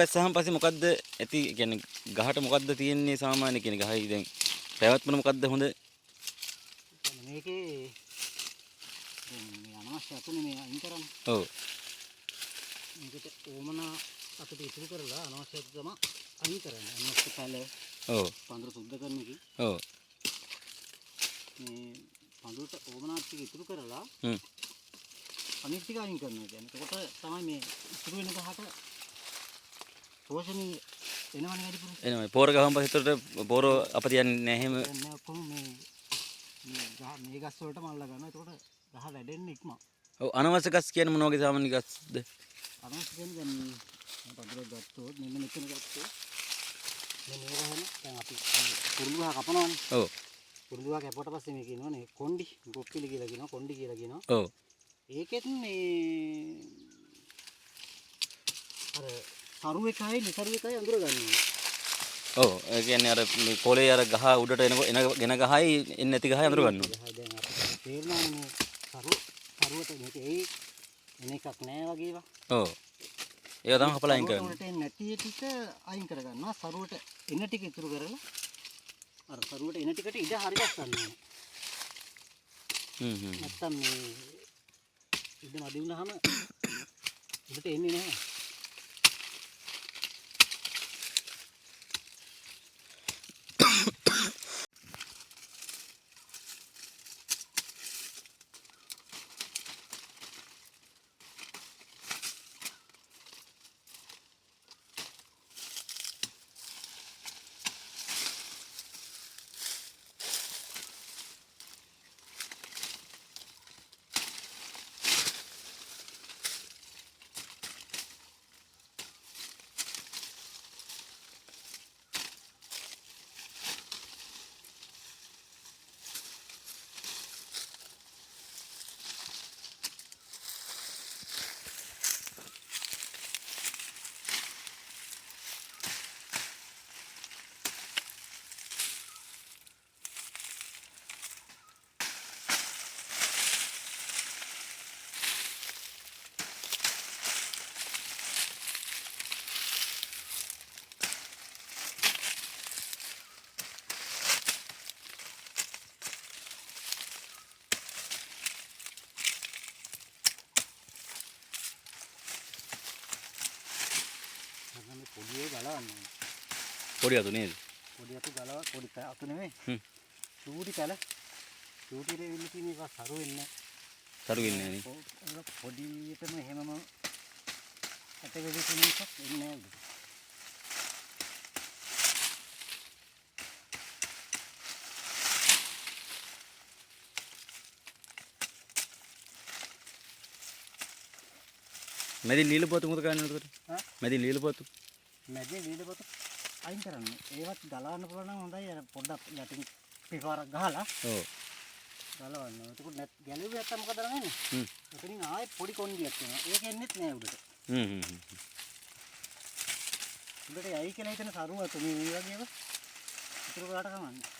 පැස්සහම පස්සේ මොකද්ද ඇති කියන්නේ ගහට මොකද්ද තියෙන්නේ සාමාන්‍ය කියන්නේ ගහයි දැන් පැවැත්මන මොකද්ද හොඳ මේකේ මේ අනවශ්‍ය අතුනේ මේ අයින් කරන්න. ඔව්. මේකට ඕමනා අතට ඉතුරු කරලා අනවශ්‍ය අතු තමයි අයින් කරන්න. අනවශ්‍ය පැල. ඔව්. පඳුර සුද්ධ කරන එකයි. ඔව්. මේ පඳුරට ඕමනා ටික ඉතුරු කරලා අනිත් ටික අයින් කරනවා කියන්නේ. එතකොට තමයි මේ ඉතුරු වෙන ගහට පෝෂණය එනවනේ වැඩිපුර. එනවා. පෝර ගහම පස්සේ හිතට පෝර අප තියන්නේ නැහැ එහෙම. දැන් ඔක්කොම මේ ගස් වලට මල්ලා ගන්නවා. එතකොට ගහ වැඩෙන්නේ ඉක්මන. ඔව් අනවශ්‍ය ගස් කියන්නේ මොන වගේ සාමාන්‍ය ගස්ද? අනවශ්‍ය කියන්නේ දැන් පඳුර ගත්තොත් මෙන්න මෙතන ගත්තොත් මේ ගහන දැන් අපි කුරුළු ගහ කපනවානේ. ඔව්. කුරුළු ගහ කැපුවට පස්සේ මේක ඉන්නවනේ කොණ්ඩි ගොප්පිලි කියලා කියනවා කොණ්ඩි කියලා කියනවා. ඔව්. ඒකෙත් මේ අර සරු එකයි නිසරු එකයි අඳුර ගන්නවා. ඔව් ඒ කියන්නේ අර මේ පොලේ අර ගහ උඩට එන ගහයි එන්නේ නැති ගහයි අඳුර ගන්නවා. දැන් අපිට තේරෙනවානේ මේ සරුවට මේක එන එකක් නෑ වගේ ඒවා. ඔව්. ඒවා තමයි හපලා අයින් කරන්නේ. සරුවට නැති ටික අයින් කර ගන්නවා. සරුවට එන ටික ඉතුරු කරලා අර සරුවට එන ටිකට ඉඩ හරියට ගන්නවා. නැත්තම් මේ ඉඩ මදි වුණාම උඩට එන්නේ නැහැ. පොඩියේ ගලවන්නේ. පොඩි අතු නේද? පොඩි අතු ගලව පොඩි අතු නෙමෙයි. චූටි පැල. චූටි රෙවිලි තියෙන එක සරු වෙන්නේ. සරු වෙන්නේ නැහැ නේ. පොඩියටම එහෙමම ඇට වෙලි තියෙන එකක් එන්නේ නැහැ. මැදින් ලීල පොතු මොකද කරන්නේ උඩට? මැදින් ලීල පොතු. මැදින් ලීල පොතු අයින් කරන්න. ඒවත් ගලවන්න පුළුවන් නම් හොඳයි. අර පොඩ්ඩක් යටින් පිපාරක් ගහලා. ඔව්. ගලවන්න. එතකොට ගැලුවේ නැත්තම් මොකද කරන්නේ? එතනින් ආයෙ පොඩි කොණ්ඩියක් එනවා. ඒක එන්නේත් නෑ උඩට. උඩට යයි කියලා හිතන සරුව අතු මේ වගේම ඉතුරු කරාට කමන්නේ.